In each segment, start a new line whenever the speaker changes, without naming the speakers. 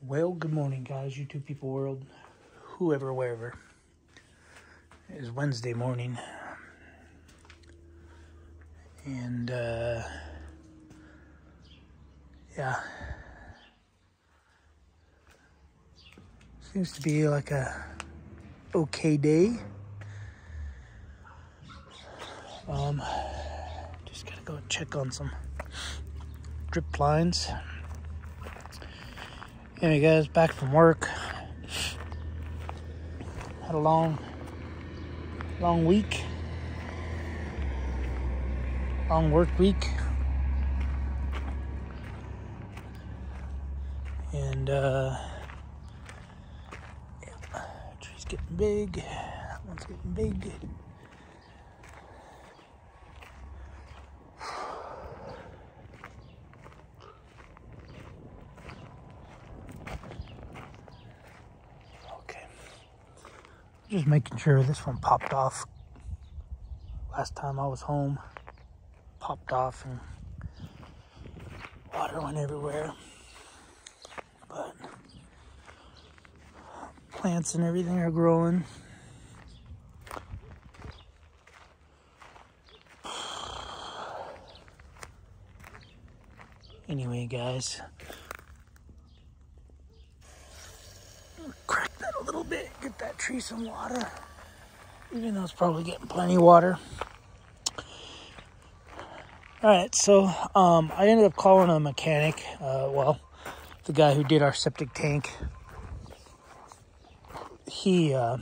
Well, good morning, guys, YouTube people world, whoever, wherever. It is Wednesday morning, and, yeah, seems to be like a okay day. Just gotta go check on some drip lines. Anyway, guys, back from work. Had a long week. Long work week. And, yeah, tree's getting big. That one's getting big. Just making sure this one popped off. Last time I was home, popped off and water went everywhere. But plants and everything are growing. Anyway, guys, crack that a little bit, get that tree some water, even though it's probably getting plenty of water. Alright, so I ended up calling a mechanic, well, the guy who did our septic tank. I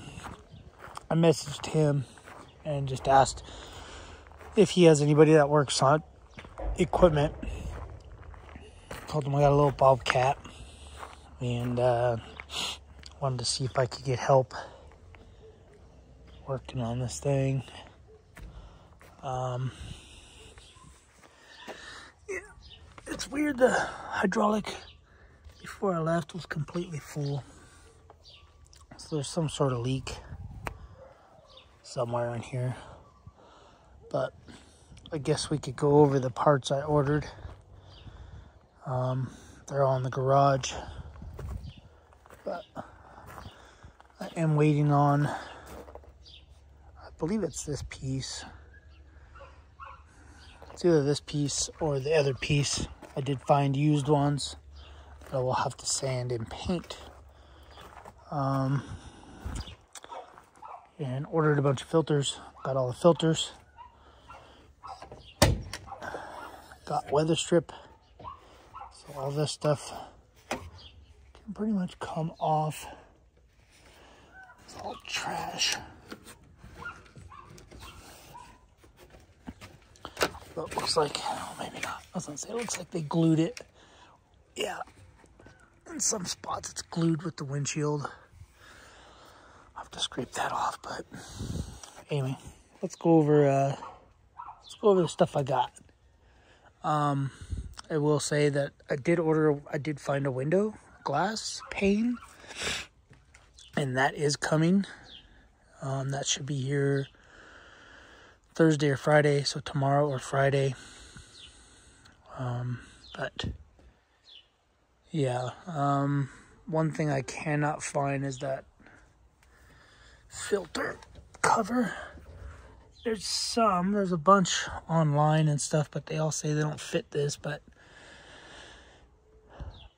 messaged him and just asked if he has anybody that works on equipment. Told him I got a little Bobcat and wanted to see if I could get help working on this thing. Yeah, it's weird, the hydraulic before I left was completely full. So there's some sort of leak somewhere in here. But I guess we could go over the parts I ordered. They're all in the garage. But I am waiting on, I believe it's this piece. It's either this piece or the other piece. I did find used ones that I will have to sand and paint. And ordered a bunch of filters. Got all the filters. Got weather strip. So all this stuff can pretty much come off. It's all trash. But it looks like, oh, maybe not. I was gonna say, it looks like they glued it. Yeah. In some spots it's glued with the windshield. I'll have to scrape that off, but anyway, let's go over the stuff I got. I will say that I did find a window glass pane, and that is coming. That should be here Thursday or Friday, so tomorrow or Friday. But yeah, one thing I cannot find is that filter cover. There's a bunch online and stuff, but they all say they don't fit this, but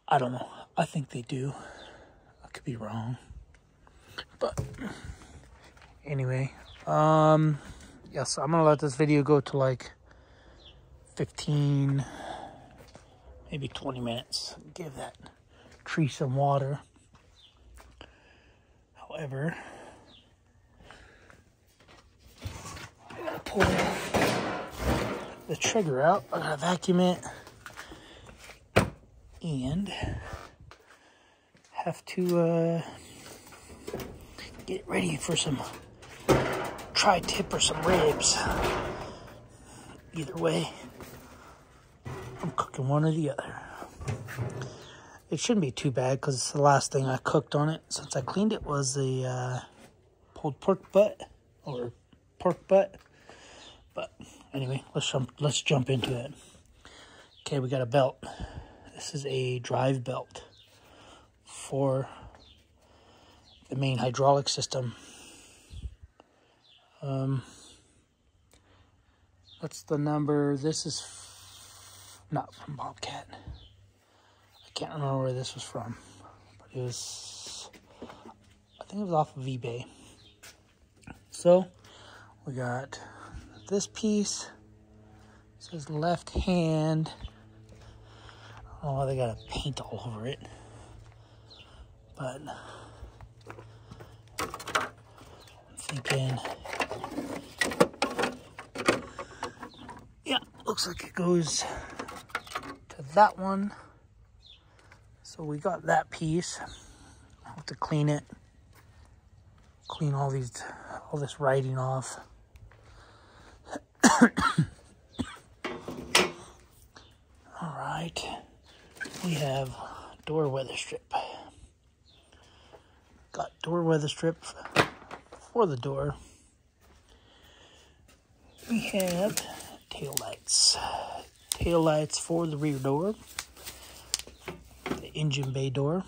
I don't know. I think they do. I could be wrong. But anyway, yeah, so I'm gonna let this video go to like 15, maybe 20 minutes. Give that tree some water. However, I gotta pull the trigger out. I gotta vacuum it and have to get ready for some tri-tip or some ribs. Either way, I'm cooking one or the other. It shouldn't be too bad because the last thing I cooked on it since I cleaned it was the pulled pork butt or pork butt. But anyway, let's jump into it. Okay, we got a belt. This is a drive belt for the main hydraulic system. That's the number. This is not from Bobcat. I can't remember where this was from, but it was, I think it was off of eBay. So we got this piece. It says left hand. I don't know why they got to paint all over it, but I'm thinking, yeah, looks like it goes to that one. So we got that piece. I'll have to clean it, clean all this writing off. All right, we have door weather strip. Got door weather strip for the door. We have tail lights. Tail lights for the rear door. The engine bay door.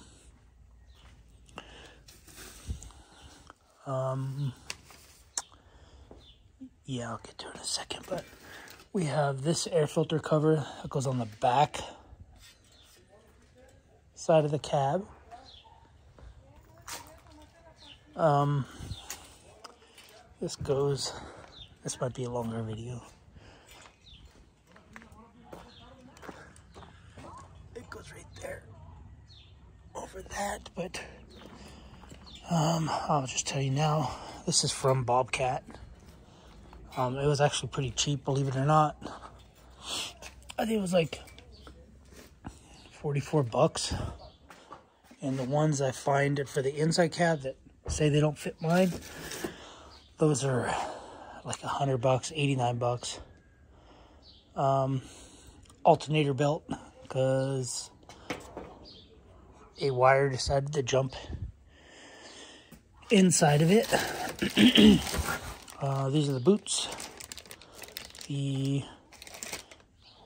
Yeah, I'll get to it in a second, but we have this air filter cover that goes on the back side of the cab. This might be a longer video. It goes right there over that, but I'll just tell you now, this is from Bobcat. It was actually pretty cheap, believe it or not. I think it was like 44 bucks. And the ones I find for the inside cab that say they don't fit mine, those are like 100 bucks, 89 bucks. Alternator belt, because a wire decided to jump inside of it. These are the boots, the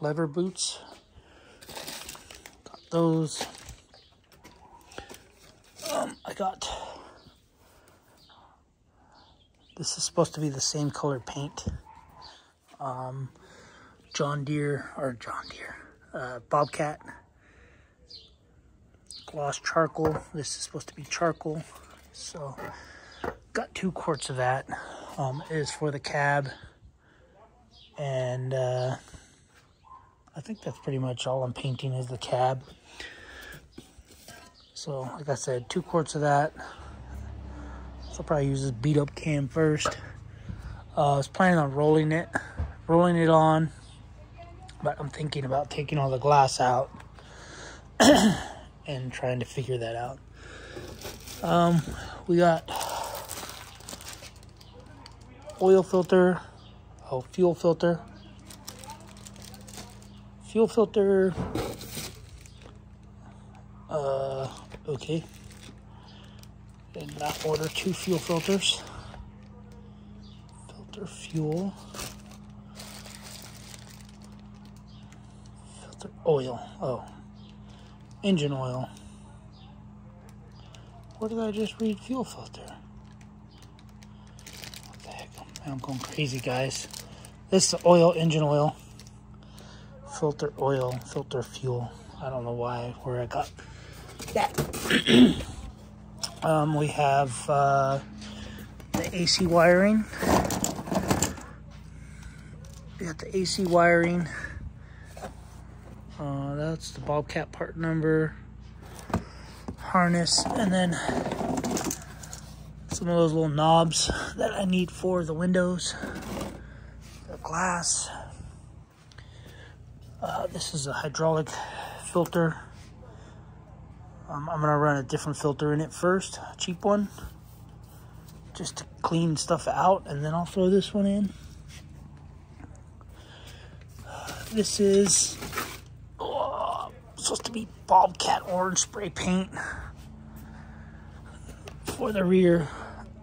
leather boots. Got those. I got, this is supposed to be the same color paint. Bobcat gloss charcoal. This is supposed to be charcoal. So got 2 quarts of that. It is for the cab, and I think that's pretty much all I'm painting is the cab. So like I said, 2 quarts of that. So I'll probably use this beat up cam first. I was planning on rolling it on, but I'm thinking about taking all the glass out and trying to figure that out. We got oil filter, fuel filter, okay. In that order, 2 fuel filters. Filter fuel. Filter oil. Engine oil. Where did I just read fuel filter? What the heck? I'm going crazy, guys. This is oil, engine oil. Filter oil, filter fuel. I don't know where I got that. We have the AC wiring. We got the AC wiring. That's the Bobcat part number. Harness, and then some of those little knobs that I need for the windows, the glass. This is a hydraulic filter. I'm gonna run a different filter in it first, a cheap one, just to clean stuff out, and then I'll throw this one in. This is supposed to be Bobcat orange spray paint for the rear.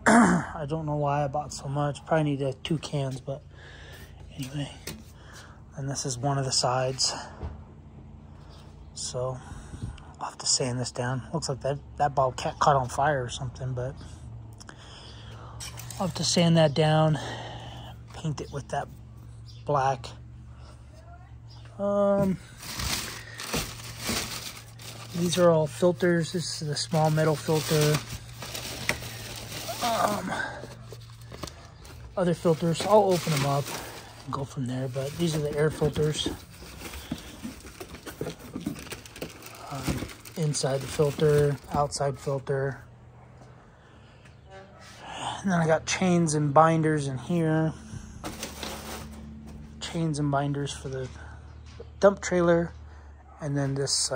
I don't know why I bought so much. Probably need 2 cans, but anyway. And this is one of the sides. So I'll have to sand this down. Looks like that Bobcat caught on fire or something, but I'll have to sand that down, paint it with that black. These are all filters. This is a small metal filter. Other filters, I'll open them up and go from there, but these are the air filters. Inside the filter, outside filter. And then I got chains and binders in here. Chains and binders for the dump trailer. And then this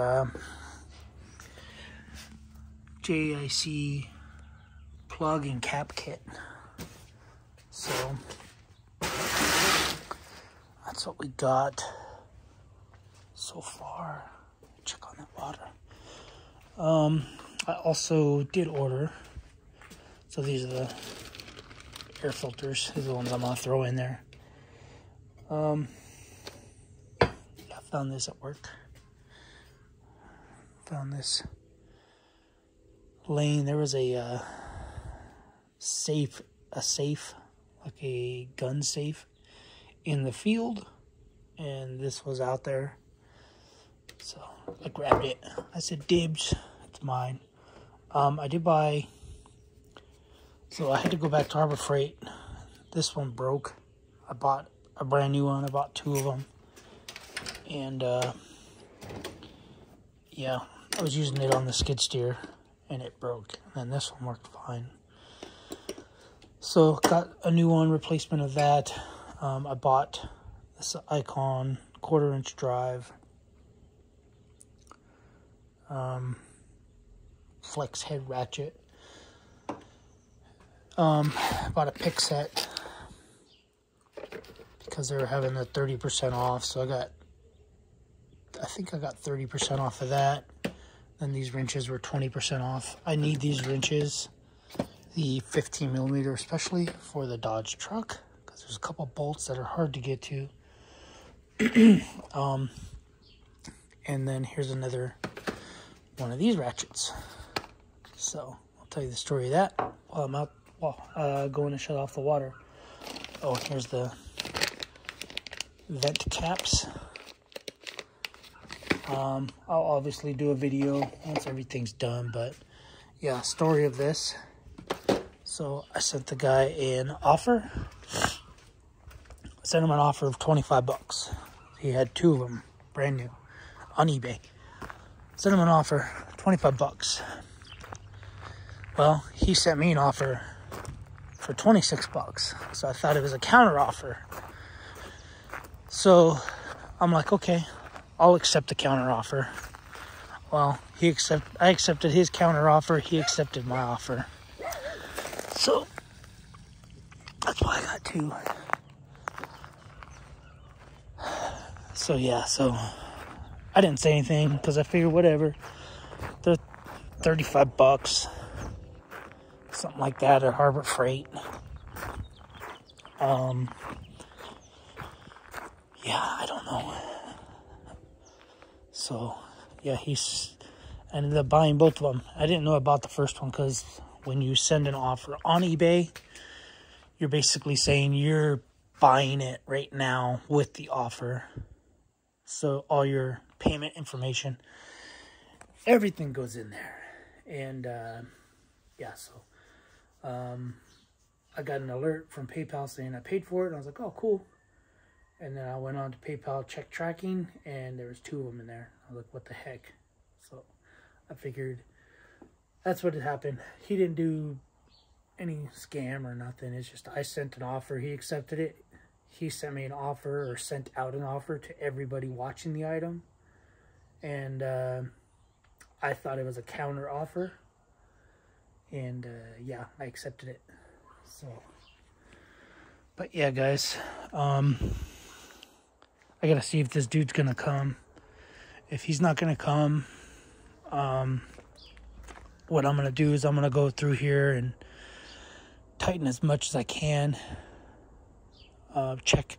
JIC plug and cap kit. So that's what we got so far. Check on that water. I also did order, so these are the air filters. These are the ones I'm gonna throw in there. Yeah, I found this at work. Found this laying. There was a safe, like a gun safe in the field, and this was out there. So I grabbed it. I said, dibs, it's mine. I did buy, so I had to go back to Harbor Freight. This one broke. I bought a brand new one. I bought 2 of them. And yeah, I was using it on the skid steer and it broke. And then this one worked fine. So got a new one, replacement of that. I bought this Icon 1/4-inch drive. Flex head ratchet. Bought a pick set because they were having the 30% off, so I think I got 30% off of that. Then these wrenches were 20% off. I need these wrenches, the 15mm especially for the Dodge truck, because there's a couple bolts that are hard to get to. And then here's another one of these ratchets. So I'll tell you the story of that while I'm out going to shut off the water. Oh, here's the vent caps. I'll obviously do a video once everything's done, but yeah, story of this. So I sent the guy an offer. I sent him an offer of 25 bucks. He had 2 of them, brand new, on eBay. Sent him an offer, 25 bucks. Well, he sent me an offer for 26 bucks. So I thought it was a counter offer. So I'm like, okay, I'll accept the counter offer. Well, I accepted his counter offer. He accepted my offer. So that's why I got 2. So yeah, so I didn't say anything because I figured whatever. They're 35 bucks. Something like that at Harbor Freight. Yeah, I don't know. So, yeah, I ended up buying both of them. I didn't know about the first one because when you send an offer on eBay, you're basically saying you're buying it right now with the offer. So all your payment information, everything goes in there. And, yeah, so I got an alert from PayPal saying I paid for it. And I was like, oh, cool. And then I went on to PayPal check tracking, and there was 2 of them in there. I was like, what the heck? So I figured that's what had happened. He didn't do any scam or nothing. It's just I sent an offer. He accepted it. He sent me an offer, or sent out an offer to everybody watching the item. And I thought it was a counter offer. And yeah, I accepted it. So, but yeah, guys, I gotta see if this dude's gonna come. If he's not gonna come, what I'm gonna do is I'm gonna go through here and tighten as much as I can. Check.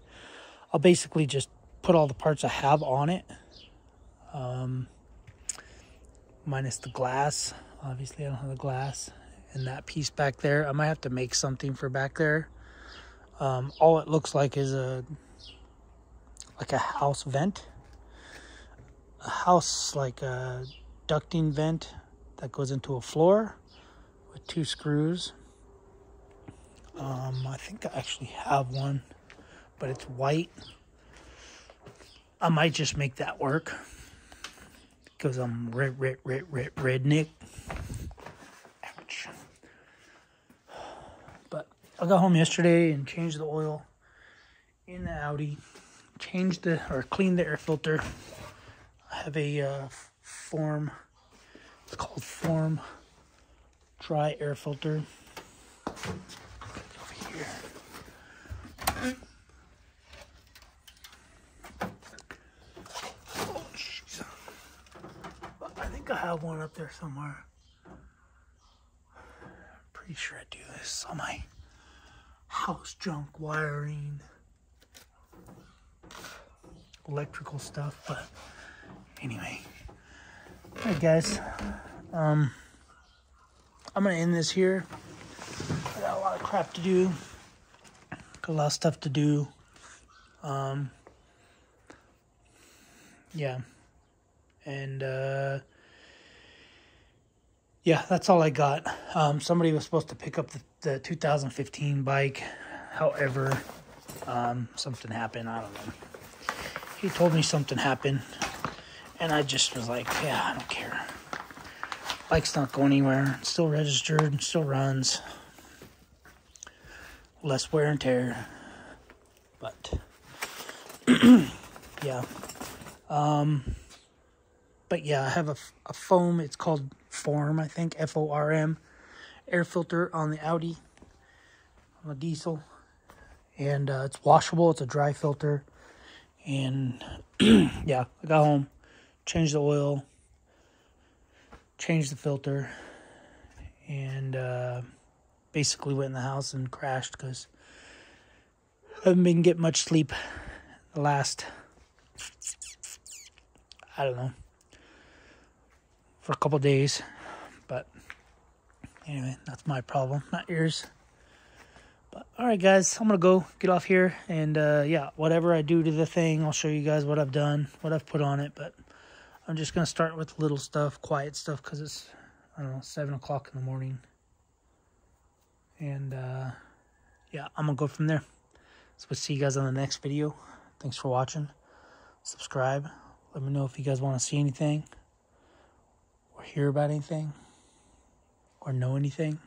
I'll basically just put all the parts I have on it. minus the glass. Obviously I don't have the glass. And that piece back there, I might have to make something for back there. All it looks like is like a house vent. A house, like a ducting vent that goes into a floor with 2 screws. I think I actually have one, but it's white. I might just make that work because I'm redneck. Ouch. But I got home yesterday and changed the oil in the Audi. Cleaned the air filter. I have a Form. It's called Form Dry Air Filter. Over here. Oh, jeez. I think I have one up there somewhere. Pretty sure I do this on my house junk wiring, electrical stuff, but anyway. Alright guys, I'm gonna end this here. I got a lot of crap to do, got a lot of stuff to do. Yeah, and yeah, that's all I got. Somebody was supposed to pick up the 2015 bike. However, something happened. I don't know. He told me something happened. And I just was like, yeah, I don't care. Bike's not going anywhere. It's still registered. Still runs. Less wear and tear. But, yeah. But yeah, I have a foam. It's called Form, I think. F-O-R-M. Air filter on the Audi. On the diesel. And it's washable. It's a dry filter. And, yeah, I got home. Changed the oil, changed the filter, and basically went in the house and crashed because I haven't been getting much sleep the last, I don't know, for a couple days. But anyway, that's my problem, not yours. But alright guys, I'm going to go get off here, and yeah, whatever I do to the thing, I'll show you guys what I've done, what I've put on it. But I'm just going to start with little stuff, quiet stuff, because it's, I don't know, 7 o'clock in the morning. And, yeah, I'm going to go from there. So we'll see you guys on the next video. Thanks for watching. Subscribe. Let me know if you guys want to see anything, or hear about anything, or know anything.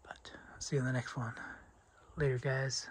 But I'll see you in the next one. Later, guys.